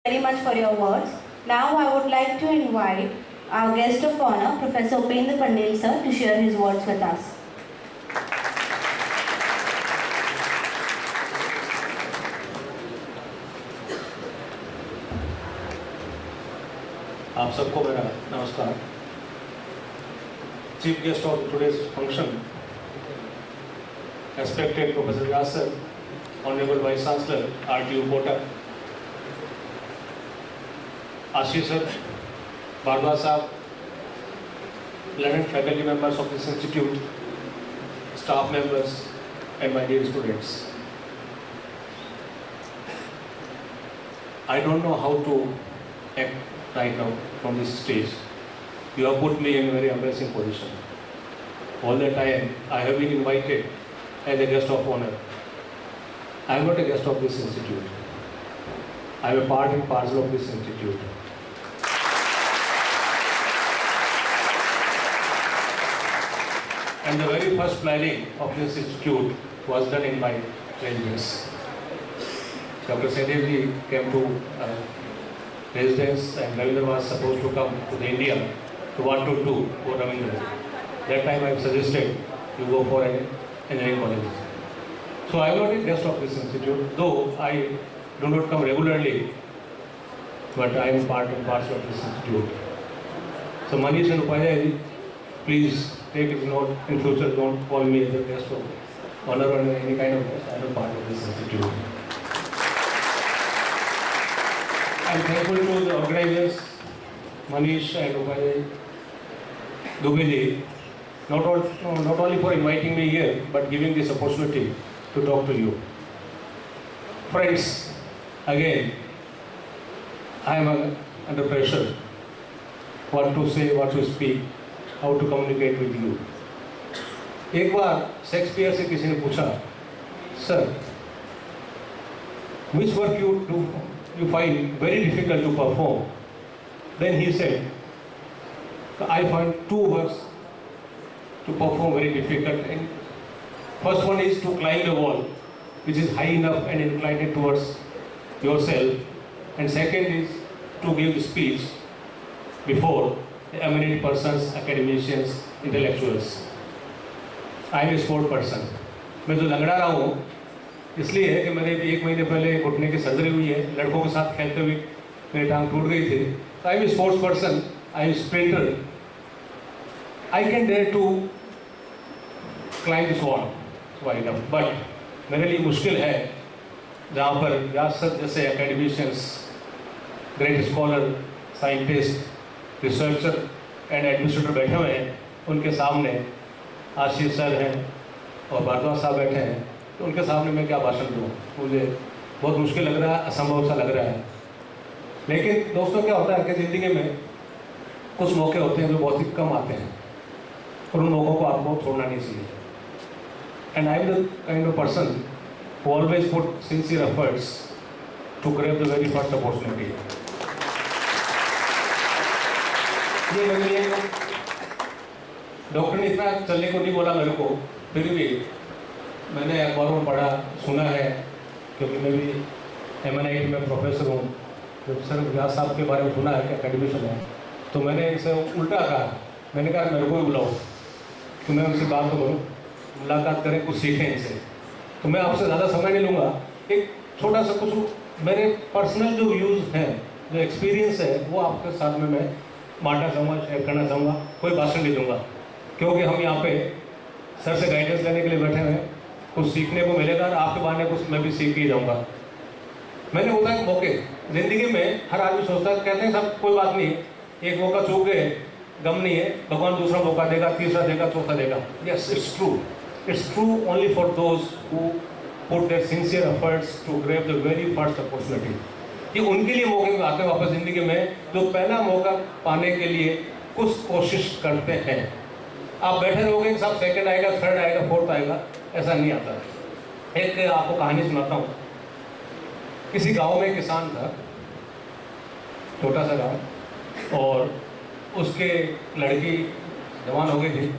very much for your words. Now I would like to invite our guest of honor, Professor Upendra Pandel sir, to share his words with us. आप सबको मेरा नमस्कार. Chief guest of today's function, respected Professor Vyas sir, Honorable Vice Chancellor RTU Kota, Ashish sir, Bhardwaj sahab, learned faculty members of this institute, staff members, and my dear students. I don't know how to act right now from this stage. You have put me in a very embarrassing position. All the time I have been invited as a guest of honor. I am not a guest of this institute. I am a part and parcel of this institute. And the very first planning of this institute was done in my residence. Dr. Sehdev came to residence and Ravindra was supposed to come to the India to what to do for Ravindra. That time I suggested you go for an engineering college. So I am not a guest of this institute, though I do not come regularly, but I am part and parcel of this institute. So Manish and Upadhyay, please take it note in future, don't call me as a guest of honor or any kind of guest. I am a part of this institute. I am thankful to the organizers, Manish and Upadhyay, Dubey, not only for inviting me here, but giving this opportunity to talk to you. Friends, again, I am under pressure. What to say, what to speak, how to communicate with you. एक बार Shakespeare से किसी ने पूछा, Sir, which work you find very difficult to perform? Then he said, I find two works to perform very difficult. And first one is to climb the wall, which is high enough and inclined towards yourself. And second is to give speech before the eminent persons, academicians, intellectuals. I am a sport person. मैं जो लंगड़ा रहा हूँ इसलिए है कि मैंने 1 महीने पहले घुटने की सर्जरी हुई है. लड़कों के साथ खेलते हुए मेरी टांग टूट गई थी. I am a sports person, I am sprinter. I can dare to climb this wall wide up, but मेरे लिए मुश्किल है जहाँ पर व्यास सर जैसे academicians, great scholar, scientist, researcher and administrator बैठे हुए हैं, उनके सामने आशीष सर हैं और भारद्वाज साहब बैठे हैं, तो उनके सामने मैं क्या भाषण दूँ. मुझे बहुत मुश्किल लग रहा है, असंभव सा लग रहा है. लेकिन दोस्तों क्या होता है कि ज़िंदगी में कुछ मौके होते हैं जो बहुत ही कम आते हैं और उन मौक़ों को आपको छोड़ना नहीं चाहिए. And I am the kind of person who always put sincere efforts to grab the very first opportunity. ये मेरे लिए डॉक्टर ने इतना चलने को नहीं बोला मेरे को, फिर भी मैंने अखबारों में पढ़ा, सुना है, क्योंकि मैं भी MNIT में प्रोफेसर हूँ. जब सर व्यास साहब के बारे में सुना है कि एकेडमिशियन है, तो मैंने इनसे उल्टा कहा. मैंने कहा मेरे को भी बुलाओ तो मैं उनसे बात करूँ, मुलाकात करें, कुछ सीखें इनसे. तो मैं आपसे ज़्यादा समय नहीं लूँगा. एक छोटा सा कुछ मेरे पर्सनल जो व्यूज़ हैं, जो एक्सपीरियंस है, वो आपके साथ में मैं बांटना चाहूँगा, शेयर करना चाहूँगा. कोई भाषण नहीं दूँगा, क्योंकि हम यहाँ पे सर से गाइडेंस लेने के लिए बैठे हुए हैं. कुछ सीखने को मिलेगा और आपके बहाने कुछ मैं भी सीख ही जाऊँगा. मैंने होता है मौके ज़िंदगी में, हर आदमी सोचता है, कहते हैं सब कोई बात नहीं, एक मौका चूक गए, गम नहीं है, भगवान दूसरा मौका देगा, तीसरा देगा, चौथा देगा. Yes, it's true. It's true only for those who put their sincere efforts to grab the very first opportunity. ये उनके लिए मौके में आते हैं वापस ज़िंदगी में, जो पहला मौका पाने के लिए कुछ कोशिश करते हैं. आप बैठे रहोगे कि साहब सेकंड आएगा, थर्ड आएगा, फोर्थ आएगा, ऐसा नहीं आता. एक आपको कहानी सुनाता हूँ. किसी गांव में किसान था, छोटा सा गांव, और उसके लड़की जवान हो गई थी,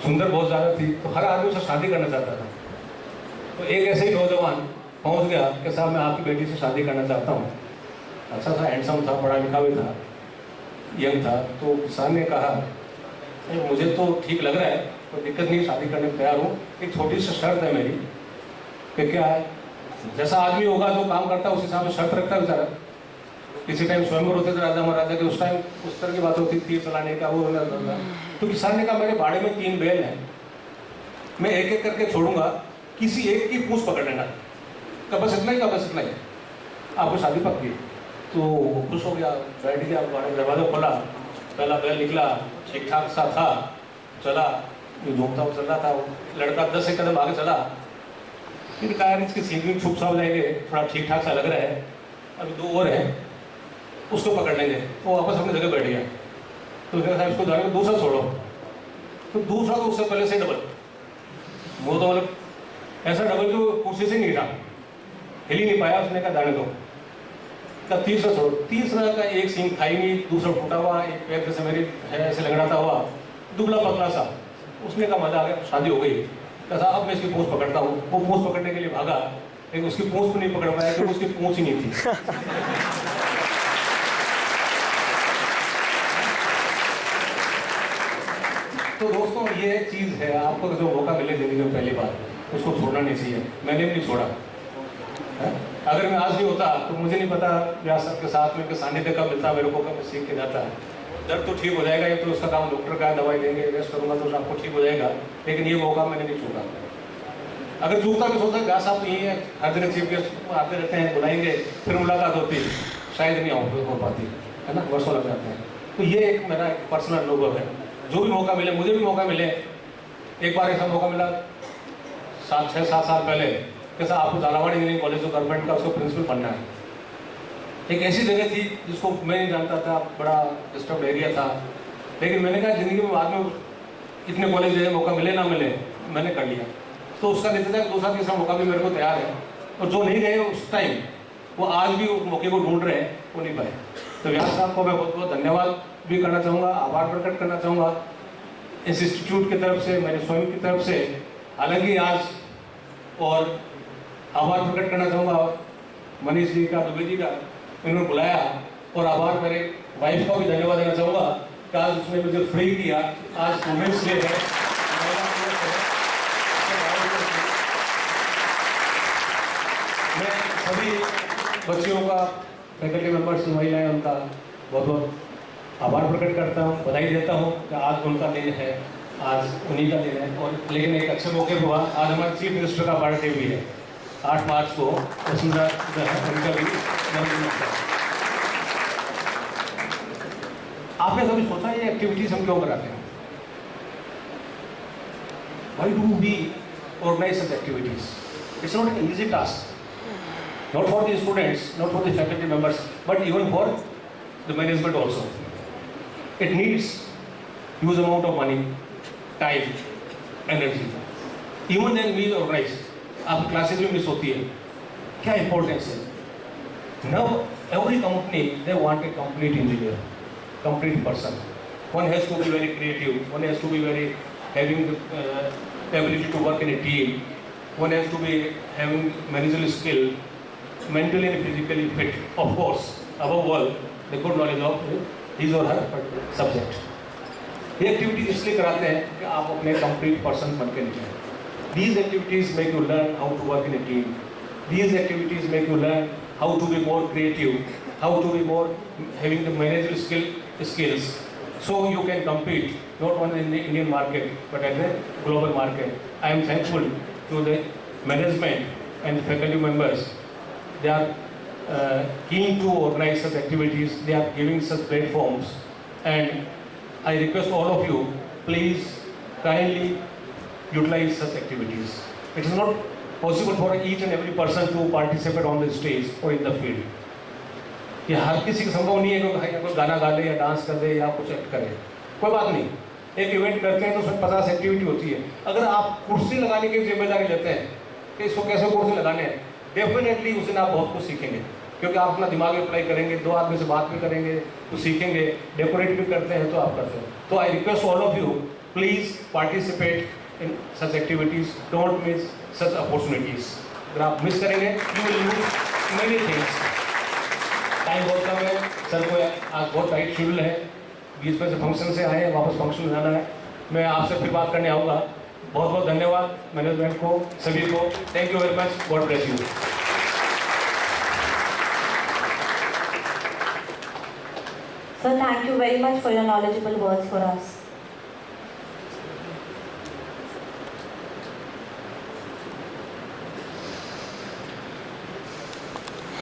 सुंदर बहुत ज़्यादा थी, तो हर आदमी उससे शादी करना चाहता था. तो एक ऐसे ही नौजवान पहुंच गया कि साहब मैं आपकी बेटी से शादी करना चाहता हूँ। अच्छा था, हैंडसम था, पढ़ा लिखा भी था, यंग था। तो किसान ने कहा मुझे तो ठीक लग रहा है, कोई दिक्कत नहीं, शादी करने को तैयार हूँ, एक छोटी सी शर्त है मेरी। कि क्या है? जैसा आदमी होगा जो काम करता है उस हिसाब से शर्त रखता है बेचारा। किसी टाइम स्वयंवर होते थे राजा महाराजा के, उस टाइम उस तरह की बात होती थी, चलाने का वो होना। तो किसान ने कहा मेरे बाड़े में 3 बैल हैं, मैं एक एक करके छोड़ूंगा, किसी एक की पूंछ पकड़ लेना, कबस इतना ही, कबस इतना ही, आपको शादी पक्की। तो वो खुश हो गया, बैठ गया, बाड़े में दरवाजा खोला, पहला बैल निकला, ठीक ठाक सा था, चला, जो झोंकता हुआ चल रहा था। लड़का 10 एक कदम आगे चला, फिर कहा यार इसकी सींग भी छुप सा हो जाएंगे, थोड़ा ठीक ठाक सा लग रहा है, अभी 2 और हैं, उसको पकड़ लेंगे। वो वापस अपनी जगह बैठ गया। तो उसने कहा इसको जाने को दूसरा छोड़ो। तो दूसरा तो उससे पहले से डबल, वो तो मतलब ऐसा डबल जो कुर्सी से नहीं हिला, हिल ही नहीं पाया। उसने कहा जाने दो। तब तीसरा छोड़ो। तीसरा का एक सींग खाई नहीं, दूसरा फूटा हुआ, एक पैर जैसे मेरी है ऐसे लगड़ाता हुआ, दुबला पतला सा। उसने कहा मजा आ गया, शादी हो गई। कहा अब मैं इसकी पूंछ पकड़ता हूँ। वो पूंछ पकड़ने के लिए भागा, लेकिन उसकी पूंछ को नहीं पकड़ पाया क्योंकि उसकी पूंछ ही नहीं थी। तो दोस्तों ये एक चीज़ है, आपको जो मौका मिले जिंदगी में पहली बार, उसको छोड़ना नहीं चाहिए। मैंने भी नहीं छोड़ा है? अगर मैं आज नहीं होता तो मुझे नहीं पता व्यास साहब के साथ में सानिध्य कब मिलता मेरे को, कब सीख के जाता है। दर्द तो ठीक हो जाएगा, ये तो उसका काम डॉक्टर का, दवाई देंगे, रेस्ट करूँगा तो आपको ठीक हो जाएगा, लेकिन ये मौका मैंने नहीं छूटा। अगर चूकता भी सोचता व्यास साहब तो यही है, हर जगह चीफ गेस्ट आते रहते हैं, बुलाएंगे, फिर मुलाकात होती, शायद नहीं हो पाती है ना, वर्षों लग जाते हैं। तो ये एक मेरा पर्सनल अनुभव है। जो भी मौका मिले, मुझे भी मौका मिले। एक बार ऐसा मौका मिला 6-7 साल पहले, कैसा आपको Jhalawar engineering college of government का उसको प्रिंसिपल बनना है। एक ऐसी जगह थी जिसको मैं नहीं जानता था, बड़ा डिस्टर्ब एरिया था, लेकिन मैंने कहा जिंदगी में बाद में इतने कॉलेज है, मौका मिले ना मिले, मैंने कर लिया। तो उसका नतीजा दूसरा तीसरा मौका भी मेरे को तैयार है, और जो नहीं गए उस टाइम वो आज भी उस मौके को ढूंढ रहे हैं, वो नहीं पाए। तो व्यास साहब को मैं बहुत बहुत धन्यवाद भी करना चाहूँगा, आभार प्रकट करना चाहूँगा इस इंस्टीट्यूट की तरफ से, मेरे स्वयं की तरफ से। हालांकि आज और आभार प्रकट करना चाहूँगा मनीष जी का, दुबे जी का, इन्होंने बुलाया, और आभार मेरे वाइफ को भी धन्यवाद देना चाहूँगा कि आज उसने मुझे फ्री किया। आज वुमेन्स डे है, मैं सभी बच्चियों का, फैकल्टी मेंबर्स, महिलाएं, उनका बहुत बहुत आभार प्रकट करता हूँ, बधाई देता हूँ कि आज उनका दिन है, आज उन्हीं का दिन है। और लेकिन एक अच्छे मौके पर हुआ, आज हमारे चीफ मिनिस्टर का बर्थडे भी है 8 मार्च को, वसुंधरा उनका भी जन्मदिन है। आपने कभी सोचा ये एक्टिविटीज हम क्यों कराते हैं? Why do we organize such activities? It's not an easy task, not for the students, not for the faculty members, but even for the management also. It needs huge amount of money, time, energy. Even then we organize. आप classes भी miss होती है, क्या importance है? Now every company they want a complete engineer, complete person. One has to be very creative. One has to be very having the ability to work in a team. One has to be having managerial skill, mentally and physically fit. Of course, above all, the good knowledge of his or her subject. ये activities इसलिए कराते हैं कि आप अपने complete person बन के निकलें। These activities make you learn how to work in a team. These activities make you learn how to be more creative, how to be more having the managerial skills, so you can compete not only in the Indian market but at the global market. I am thankful to the management and the faculty members. They are keen to organize such activities. They are giving such platforms, and I request all of you, please kindly utilize such activities. It is not possible for each and every person to participate on the stage or in the field. ये हर किसी का संभव नहीं है कि कोई गाना गा ले या डांस कर दे या कुछ एक्ट करे, कोई बात नहीं। एक इवेंट करते हैं तो उसमें 50 एक्टिविटी होती है। अगर आप कुर्सी लगाने की जिम्मेदारी लेते हैं कि इसको कैसे कुर्सी लगाने हैं, डेफिनेटली उस दिन आप बहुत कुछ सीखेंगे, क्योंकि आप अपना दिमाग अप्लाई करेंगे, 2 आदमी से बात भी करेंगे तो सीखेंगे, डेकोरेट भी करते हैं तो आप करते हैं। तो I request all of you, please participate in such activities, don't miss such opportunities. अगर आप मिस करेंगे you will lose many things. Time बहुत कम है, सर को आज बहुत टाइट शेड्यूल है, बीच में से फंक्शन से आए हैं, वापस फंक्शन में जाना है। मैं आपसे फिर बात करने आऊँगा। बहुत बहुत धन्यवाद मैनेजमेंट को, सभी को। Thank you very much, God bless you. Sir, thank you very much for your knowledgeable words for us.